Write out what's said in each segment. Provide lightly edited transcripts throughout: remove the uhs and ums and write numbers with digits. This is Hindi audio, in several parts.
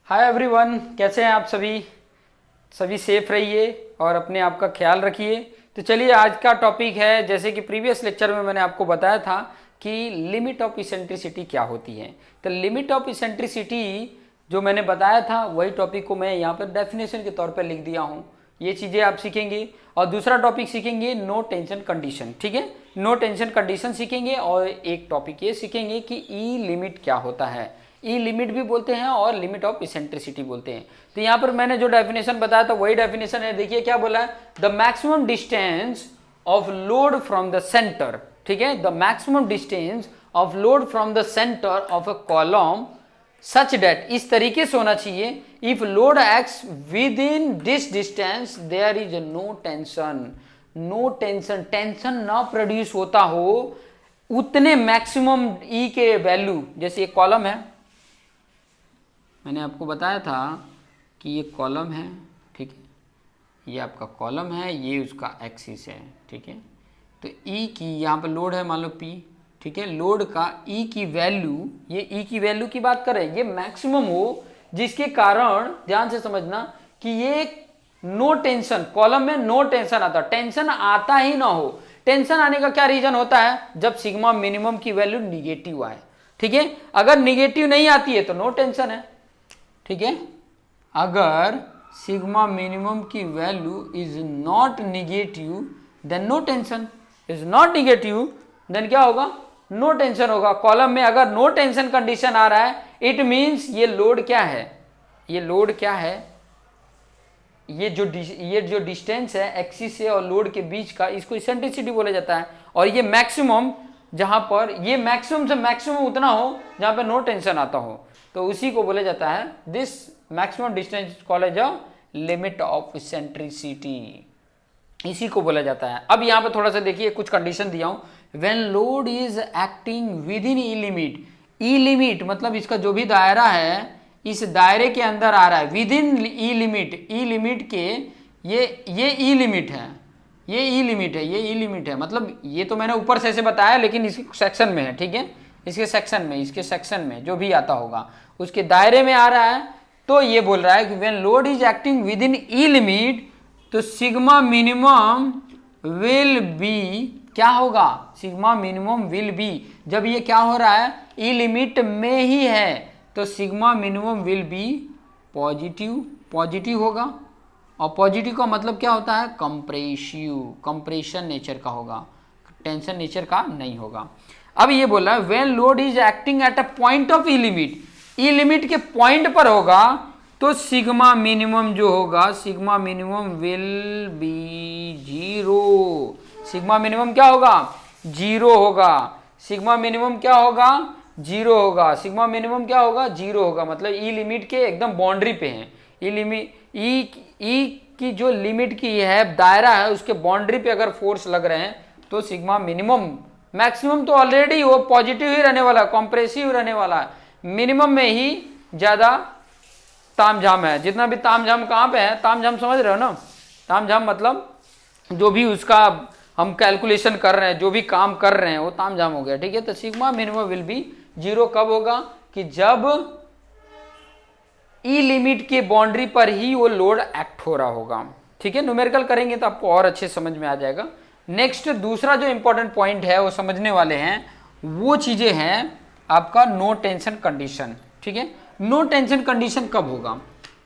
हाय एवरीवन, कैसे हैं आप सभी। सभी सेफ रहिए और अपने आप का ख्याल रखिए। तो चलिए, आज का टॉपिक है, जैसे कि प्रीवियस लेक्चर में मैंने आपको बताया था कि लिमिट ऑफ इसेंट्रिसिटी क्या होती है। तो लिमिट ऑफ इसेंट्रिसिटी जो मैंने बताया था वही टॉपिक को मैं यहाँ पर डेफिनेशन के तौर पर लिख दिया हूँ। ये चीज़ें आप सीखेंगे और दूसरा टॉपिक सीखेंगे नो टेंशन कंडीशन। ठीक है, नो टेंशन कंडीशन सीखेंगे और एक टॉपिक ये सीखेंगे कि ई लिमिट क्या होता है। ई लिमिट भी बोलते हैं और लिमिट ऑफ इसेंट्रिसिटी बोलते हैं। तो यहाँ पर मैंने जो डेफिनेशन बताया था वही डेफिनेशन है। देखिए क्या बोला है, the maximum distance of load from the centre. ठीक है, the maximum distance of load from the centre of a column such that, इस तरीके से होना चाहिए, if load X within this distance there is no tension. No tension, tension ना प्रोड्यूस होता हो उतने मैक्सिमम ई के वैल्यू। जैसे एक कॉलम है, मैंने आपको बताया था कि ये कॉलम है। ठीक है, ये आपका कॉलम है, ये उसका एक्सिस है। ठीक है, तो ई की यहाँ पर लोड है, मान लो पी। ठीक है, लोड का ई की वैल्यू, ये ई की वैल्यू की बात करें, ये मैक्सिमम हो, जिसके कारण ध्यान से समझना कि ये नो टेंशन, कॉलम में नो टेंशन आता, टेंशन आता ही ना हो। टेंशन आने का क्या रीजन होता है, जब सिग्मा मिनिमम की वैल्यू निगेटिव आए। ठीक है, अगर निगेटिव नहीं आती है तो नो टेंशन है। ठीक है, अगर सिग्मा मिनिमम की value is not negative then no tension, is not negative then क्या होगा, नो टेंशन होगा। कॉलम में अगर नो टेंशन कंडीशन आ रहा है, इट मींस ये लोड क्या है, ये लोड क्या है, ये जो डिस्टेंस है एक्सिस से और लोड के बीच का, इसको इसेंट्रिसिटी बोला जाता है। और ये मैक्सिमम, जहां पर ये मैक्सिमम से मैक्सिमम उतना हो जहां पर नो टेंशन आता हो, तो उसी को बोला जाता है, this maximum distance called as a limit of eccentricity, इसी को बोला जाता है। अब यहां पर थोड़ा सा देखिए, कुछ कंडीशन दिया हूं। When load is acting with in E limit, E limit मतलब इसका जो भी दायरा है इस दायरे के अंदर आ रहा है, with in E limit, E limit के, ये ई लिमिट है, ये ई लिमिट है, ये ई लिमिट है। मतलब ये तो मैंने ऊपर से ऐसे बताया, लेकिन इसके सेक्शन में है। ठीक है, इसके सेक्शन में, इसके सेक्शन में जो भी आता होगा उसके दायरे में आ रहा है। तो ये बोल रहा है कि when load is acting with in E limit, तो सिग्मा मिनिमम विल बी, क्या होगा, सिग्मा मिनिमम विल बी, जब ये क्या हो रहा है, ई लिमिट में ही है, तो sigma minimum will be positive, positive होगा। और पॉजिटिव का मतलब क्या होता है, कंप्रेसिव, कंप्रेशन नेचर का होगा, टेंशन नेचर का नहीं होगा। अब ये बोला है when load is acting at a point of E limit, E limit के पॉइंट पर होगा, तो सिग्मा मिनिमम जो होगा, sigma minimum will be zero. Sigma minimum क्या होगा, जीरो होगा। सिग्मा मिनिमम क्या होगा, जीरो होगा। सिग्मा मिनिमम क्या होगा, जीरो होगा। मतलब ई लिमिट के एकदम बाउंड्री पे है, ई लिमिट, ई की जो लिमिट की है दायरा है, उसके बाउंड्री पे अगर फोर्स लग रहे हैं तो सिग्मा मिनिमम, मैक्सिमम तो ऑलरेडी वो पॉजिटिव ही रहने वाला, कॉम्प्रेसिव रहने वाला है, मिनिमम में ही ज्यादा तामझाम है। जितना भी तामझाम कहाँ पे है, तामझाम समझ रहे हो ना, तामझाम मतलब जो भी उसका हम कैलकुलेशन कर रहे हैं, जो भी काम कर रहे हैं वो तामझाम हो गया। ठीक है, तो sigma minimum will be zero कब होगा, कि जब ई लिमिट के बाउंड्री पर ही वो लोड एक्ट हो रहा होगा। ठीक है, न्यूमेरिकल करेंगे तो आपको और अच्छे समझ में आ जाएगा। नेक्स्ट दूसरा जो इंपॉर्टेंट पॉइंट है वो समझने वाले हैं, वो चीजें हैं आपका नो टेंशन कंडीशन। ठीक है, नो टेंशन कंडीशन कब होगा,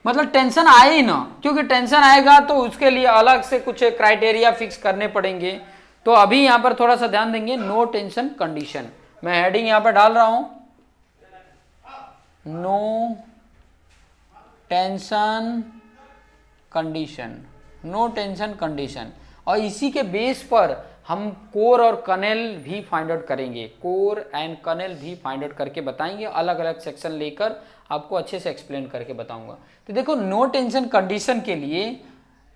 मतलब टेंशन आए ही ना, क्योंकि टेंशन आएगा तो उसके लिए अलग से कुछ क्राइटेरिया फिक्स करने पड़ेंगे। तो अभी यहां पर थोड़ा सा ध्यान देंगे, नो टेंशन कंडीशन, मैं हेडिंग यहां पर डाल रहा हूं, no tension condition, no tension condition. और इसी के बेस पर हम कोर और कर्नेल भी फाइंड आउट करेंगे, कोर एंड कर्नेल भी फाइंड आउट करके बताएंगे, अलग अलग सेक्शन लेकर आपको अच्छे से एक्सप्लेन करके बताऊंगा। तो देखो, नो टेंशन कंडीशन के लिए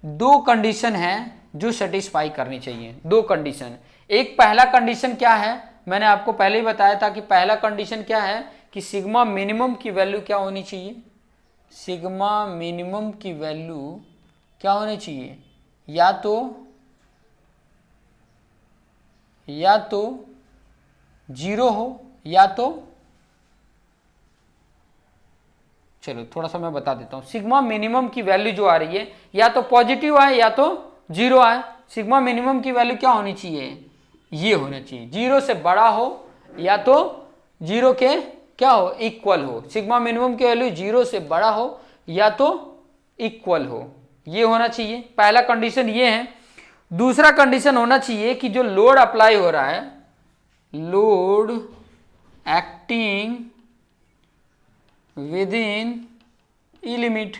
दो कंडीशन है जो सेटिस्फाई करनी चाहिए, दो कंडीशन। एक पहला कंडीशन क्या है, मैंने आपको पहले ही बताया था कि पहला कंडीशन क्या है, कि सिग्मा मिनिमम की वैल्यू क्या होनी चाहिए, सिग्मा मिनिमम की वैल्यू क्या होनी चाहिए, या तो जीरो हो या तो चलो थोड़ा सा मैं बता देता हूँ। सिग्मा मिनिमम की वैल्यू जो आ रही है या तो पॉजिटिव आए या तो जीरो आए। सिग्मा मिनिमम की वैल्यू क्या होनी चाहिए, ये होना चाहिए, जीरो से बड़ा हो या तो जीरो के क्या हो, इक्वल हो। सिग्मा मिनिमम की वैल्यू जीरो से बड़ा हो या तो इक्वल हो, ये होना चाहिए। पहला कंडीशन ये है। दूसरा कंडीशन होना चाहिए कि जो लोड अप्लाई हो रहा है, load acting with in E limit,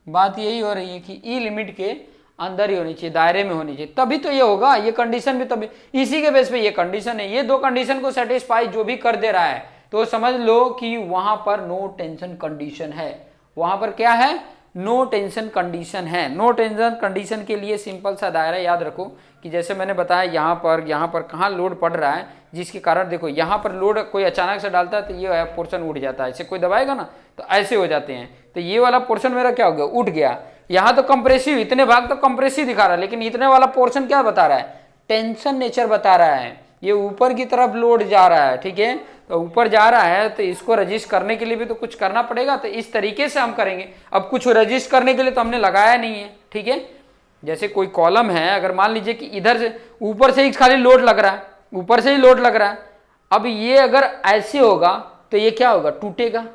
बात यही हो रही है कि ई लिमिट के अंदर ही होनी चाहिए, दायरे में होनी चाहिए, तभी तो ये होगा। ये कंडीशन भी तभी, इसी के बेस पे ये कंडीशन है। ये दो कंडीशन को सेटिस्फाई जो भी कर दे रहा है तो समझ लो कि वहां पर नो टेंशन कंडीशन है। वहां पर क्या है, नो टेंशन कंडीशन है। नो टेंशन कंडीशन के लिए सिंपल सा दायरा याद रखो कि जैसे मैंने बताया यहाँ पर कहाँ लोड पड़ रहा है, जिसके कारण देखो यहाँ पर लोड कोई अचानक से डालता है तो ये पोर्शन उठ जाता है। ऐसे कोई दबाएगा ना तो ऐसे हो जाते हैं, तो ये वाला पोर्शन मेरा क्या हो गया, उठ गया। यहाँ तो कंप्रेसिव, इतने भाग तो कंप्रेसिव दिखा रहा है, लेकिन इतने वाला पोर्शन क्या बता रहा है, टेंशन नेचर बता रहा है। ये ऊपर की तरफ लोड जा रहा है, ठीक है, तो ऊपर जा रहा है तो इसको रजिस्ट करने के लिए भी तो कुछ करना पड़ेगा, तो इस तरीके से हम करेंगे। अब कुछ रजिस्ट करने के लिए तो हमने लगाया नहीं है, ठीक है। जैसे कोई कॉलम है, अगर मान लीजिए कि इधर से ऊपर से ही खाली लोड लग रहा है, ऊपर से ही लोड लग रहा है, अब ये अगर ऐसे होगा तो ये क्या होगा, टूटेगा,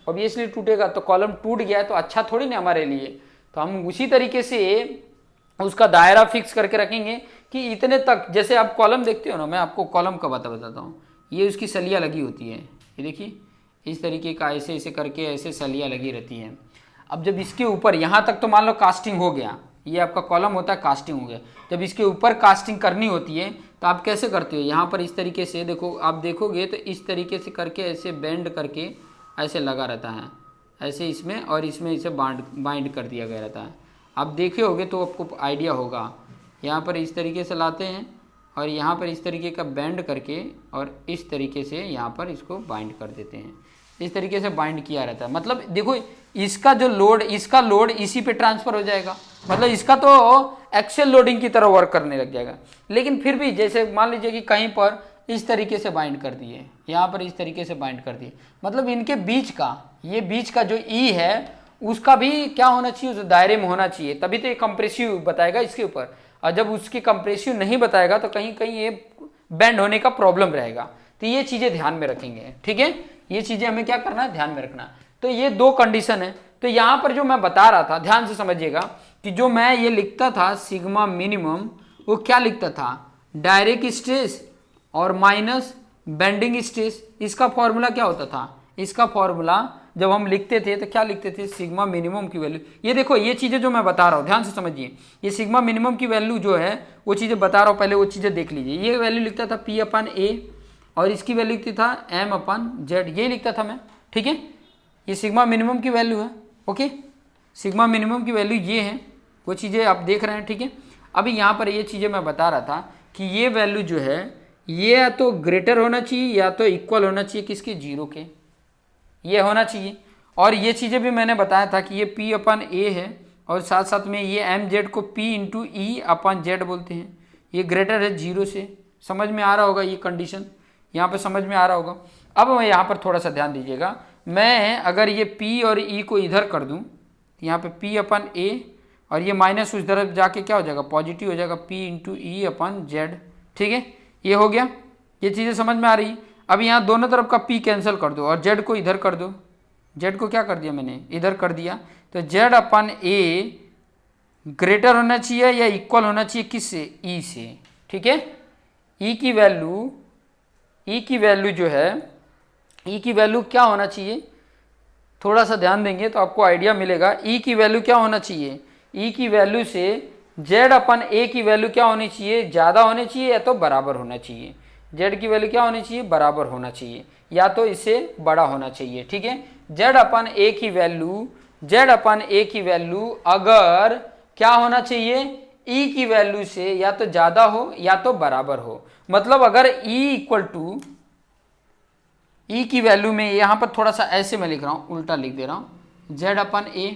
ऑब्वियसली टूटेगा। तो कॉलम टूट गया है तो अच्छा थोड़ी ना हमारे लिए, तो हम उसी तरीके से उसका दायरा फिक्स करके रखेंगे कि इतने तक। जैसे आप कॉलम देखते हो ना, मैं आपको कॉलम का बताता हूँ, ये उसकी सलिया लगी होती है, ये देखिए इस तरीके का, ऐसे ऐसे करके ऐसे सलिया लगी रहती है। अब जब इसके ऊपर यहाँ तक तो मान लो कास्टिंग हो गया, ये आपका कॉलम होता है, कास्टिंग हो गया। जब इसके ऊपर कास्टिंग करनी होती है तो आप कैसे करते हो, यहाँ पर इस तरीके से देखो, आप देखोगे तो इस तरीके से करके ऐसे बेंड करके ऐसे लगा रहता है, ऐसे इसमें और इसमें इसे बाइंड कर दिया गया रहता है। आप देखे होगे तो आपको आइडिया होगा। यहाँ पर इस तरीके से लाते हैं और यहाँ पर इस तरीके का बेंड करके और इस तरीके से यहाँ पर इसको बाइंड कर देते हैं। इस तरीके से बाइंड किया रहता है, मतलब देखो इसका जो लोड, इसका लोड इसी पे ट्रांसफर हो जाएगा, मतलब इसका तो एक्सेल लोडिंग की तरह वर्क करने लग जाएगा। लेकिन फिर भी जैसे मान लीजिए कि कहीं पर इस तरीके से बाइंड कर दिए, यहाँ पर इस तरीके से बाइंड कर दिए, मतलब इनके बीच का, ये बीच का जो ई है उसका भी क्या होना चाहिए, उस दायरे में होना चाहिए, तभी तो ये कंप्रेसिव बताएगा इसके ऊपर। और जब उसकी कंप्रेसिव नहीं बताएगा तो कहीं कहीं ये बेंड होने का प्रॉब्लम रहेगा। तो ये चीजें ध्यान में रखेंगे, ठीक है, ये चीजें हमें क्या करना है, ध्यान में रखना। तो ये दो कंडीशन है। तो यहाँ पर जो मैं बता रहा था, ध्यान से समझिएगा कि जो मैं ये लिखता था सिग्मा मिनिमम, वो क्या लिखता था, डायरेक्ट स्ट्रेस और माइनस बेंडिंग स्ट्रेस। इसका फॉर्मूला क्या होता था, इसका फॉर्मूला जब हम लिखते थे तो क्या लिखते थे, सिग्मा मिनिमम की वैल्यू। ये देखो ये चीजें जो मैं बता रहा हूँ ध्यान से समझिए, ये सिग्मा मिनिमम की वैल्यू जो है वो चीजें बता रहा हूँ, पहले वो चीजें देख लीजिए। ये वैल्यू लिखता था P/A और इसकी वैल्यू लिखती था M/Z, ये लिखता था मैं, ठीक है। ये सिग्मा मिनिमम की वैल्यू है, ओके, सिग्मा मिनिमम की वैल्यू ये है, वो चीज़ें आप देख रहे हैं, ठीक है। अभी यहाँ पर ये चीज़ें मैं बता रहा था कि ये वैल्यू जो है ये या तो ग्रेटर होना चाहिए या तो इक्वल होना चाहिए किसके, जीरो के, ये होना चाहिए। और ये चीज़ें भी मैंने बताया था कि ये P/A है और साथ साथ में ये MZ को P/E/Z बोलते हैं, ये ग्रेटर है जीरो से। समझ में आ रहा होगा ये कंडीशन, यहाँ पर समझ में आ रहा होगा। अब मैं यहाँ पर थोड़ा सा ध्यान दीजिएगा, मैं अगर ये P और E को इधर कर दूँ, यहाँ पे P/A और ये माइनस उस तरफ जाके क्या हो जाएगा, पॉजिटिव हो जाएगा, P/E/Z, ठीक है, ये हो गया। ये चीज़ें समझ में आ रही। अब यहाँ दोनों तरफ का P कैंसिल कर दो और Z को इधर कर दो, Z को क्या कर दिया मैंने, इधर कर दिया, तो Z/A ग्रेटर होना चाहिए या इक्वल होना चाहिए किससे, E से, ठीक है। E की वैल्यू जो है, E की वैल्यू क्या होना चाहिए, थोड़ा सा ध्यान देंगे तो आपको आइडिया मिलेगा। E की वैल्यू क्या होना चाहिए, E की वैल्यू से Z/A की वैल्यू क्या होनी चाहिए, ज़्यादा होनी चाहिए या तो बराबर होना चाहिए। Z की वैल्यू क्या होनी चाहिए, बराबर होना चाहिए या तो इससे बड़ा होना चाहिए, ठीक है। Z/A की वैल्यू अगर क्या होना चाहिए, E की वैल्यू से या तो ज़्यादा हो या तो बराबर हो। मतलब अगर E की वैल्यू में, यहाँ पर थोड़ा सा ऐसे मैं लिख रहा हूँ, उल्टा लिख दे रहा हूँ, Z/A,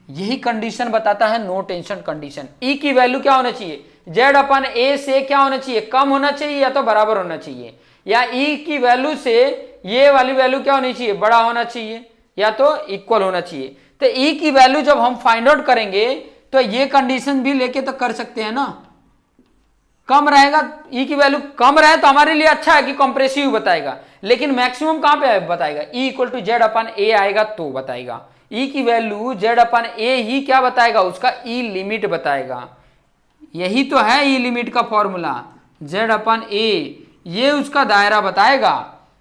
यही कंडीशन बताता है नो टेंशन कंडीशन। E की वैल्यू क्या होना चाहिए, Z/A से क्या होना चाहिए, कम होना चाहिए या तो बराबर होना चाहिए, या E की वैल्यू से ये वाली वैल्यू क्या होनी चाहिए, बड़ा होना चाहिए। या तो इक्वल होना चाहिए। तो ई की वैल्यू जब हम फाइंड आउट करेंगे तो ये कंडीशन भी लेके तो कर सकते हैं ना। कम रहेगा, ई की वैल्यू कम रहे तो हमारे लिए अच्छा है कि कंप्रेसिव बताएगा, लेकिन मैक्सिमम कहां पे बताएगा, ई इक्वल टू जेड अपन ए आएगा तो बताएगा। ई की वैल्यू जेड अपन ए ही क्या बताएगा, उसका ई लिमिट बताएगा। यही तो है ई लिमिट का फॉर्मूला, जेड अपन ए, ये उसका दायरा बताएगा।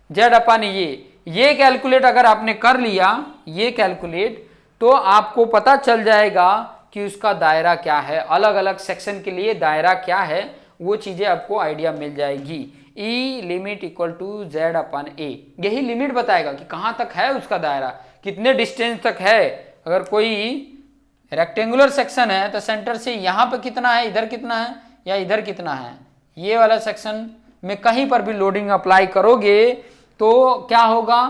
जेड अपन ये कैलकुलेट अगर आपने कर लिया, ये कैलकुलेट, तो आपको पता चल जाएगा कि उसका दायरा क्या है, अलग अलग सेक्शन के लिए दायरा क्या है, वो चीजें आपको आइडिया मिल जाएगी। ई लिमिट इक्वल टू जेड अपन ए, यही लिमिट बताएगा कि कहां तक है उसका दायरा, कितने डिस्टेंस तक है। अगर कोई रेक्टेंगुलर सेक्शन है तो सेंटर से यहां पर कितना है, इधर कितना है या इधर कितना है, ये वाला सेक्शन में कहीं पर भी लोडिंग अप्लाई करोगे तो क्या होगा,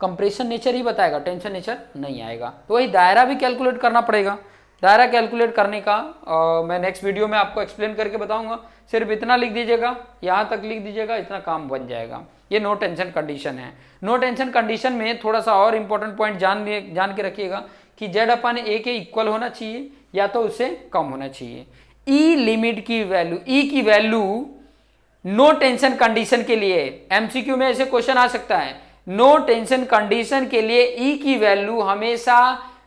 कंप्रेशन नेचर ही बताएगा, टेंशन नेचर नहीं आएगा। तो वही दायरा भी कैलकुलेट करना पड़ेगा। दायरा कैलकुलेट करने का मैं नेक्स्ट वीडियो में आपको एक्सप्लेन करके बताऊंगा। सिर्फ इतना लिख दीजिएगा, यहां तक लिख दीजिएगा, इतना काम बन जाएगा। ये नो टेंशन कंडीशन है। नो टेंशन कंडीशन में थोड़ा सा और इंपॉर्टेंट पॉइंट जान के रखिएगा कि जेड अपन ए के इक्वल होना चाहिए या तो उससे कम होना चाहिए। ई लिमिट की वैल्यू, ई की वैल्यू नो टेंशन कंडीशन के लिए एमसीक्यू में ऐसे क्वेश्चन आ सकता है। नो टेंशन कंडीशन के लिए ई की वैल्यू हमेशा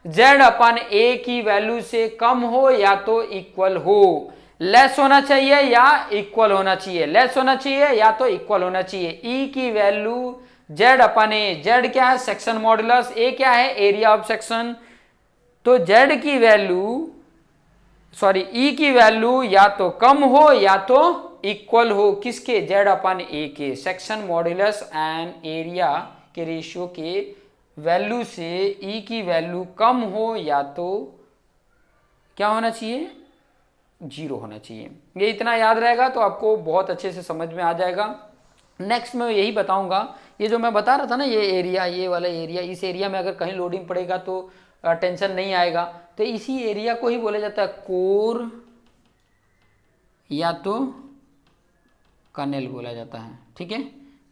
जेड अपन ए की वैल्यू से कम हो या तो इक्वल हो। लेस होना चाहिए या इक्वल होना चाहिए, लेस होना चाहिए या तो इक्वल होना चाहिए। ई की वैल्यू जेड अपन ए, जेड क्या है, सेक्शन मॉडुलस, ए क्या है, एरिया ऑफ सेक्शन। तो जेड की वैल्यू ई की वैल्यू या तो कम हो या तो इक्वल हो, किसके, जेड अपन ए के, सेक्शन मॉडुलस एंड एरिया के रेशियो के वैल्यू से ई की वैल्यू कम हो या तो क्या होना चाहिए, 0 होना चाहिए। ये इतना याद रहेगा तो आपको बहुत अच्छे से समझ में आ जाएगा। नेक्स्ट में यही बताऊंगा, ये जो मैं बता रहा था ना, ये एरिया, ये वाला एरिया, इस एरिया में अगर कहीं लोडिंग पड़ेगा तो टेंशन नहीं आएगा। तो इसी एरिया को ही बोला जाता है कोर या तो कर्नेल बोला जाता है, ठीक है,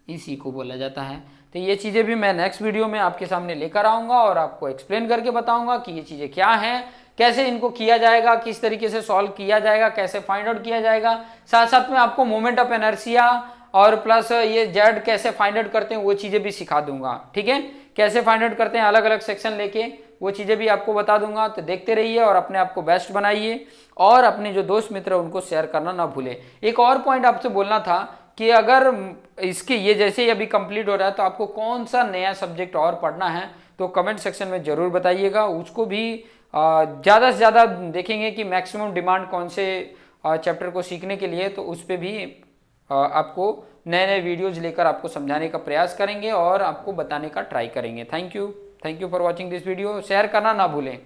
इसी को बोला जाता है। तो ये चीज़ें भी मैं नेक्स्ट वीडियो में आपके सामने लेकर आऊँगा और आपको एक्सप्लेन करके बताऊँगा कि ये चीज़ें क्या हैं, कैसे इनको किया जाएगा, किस तरीके से सॉल्व किया जाएगा, कैसे फाइंड आउट किया जाएगा। साथ साथ में आपको मोमेंट ऑफ इनर्शिया और प्लस ये जेड कैसे फाइंड आउट करते हैं वो चीज़ें भी सिखा दूंगा, ठीक है, कैसे फाइंड आउट करते हैं अलग अलग सेक्शन लेके, वो चीज़ें भी आपको बता दूंगा। तो देखते रहिए और अपने आप को बेस्ट बनाइए और अपने जो दोस्त मित्र हैं उनको शेयर करना ना भूलें। एक और पॉइंट आपसे बोलना था कि अगर इसके ये जैसे ही अभी कंप्लीट हो रहा है तो आपको कौन सा नया सब्जेक्ट और पढ़ना है तो कमेंट सेक्शन में ज़रूर बताइएगा। उसको भी ज़्यादा से ज़्यादा देखेंगे कि मैक्सिमम डिमांड कौन से चैप्टर को सीखने के लिए, तो उस पर भी आपको नए नए वीडियोज लेकर आपको समझाने का प्रयास करेंगे और आपको बताने का ट्राई करेंगे। Thank you for watching this video. Share करना ना भूलें।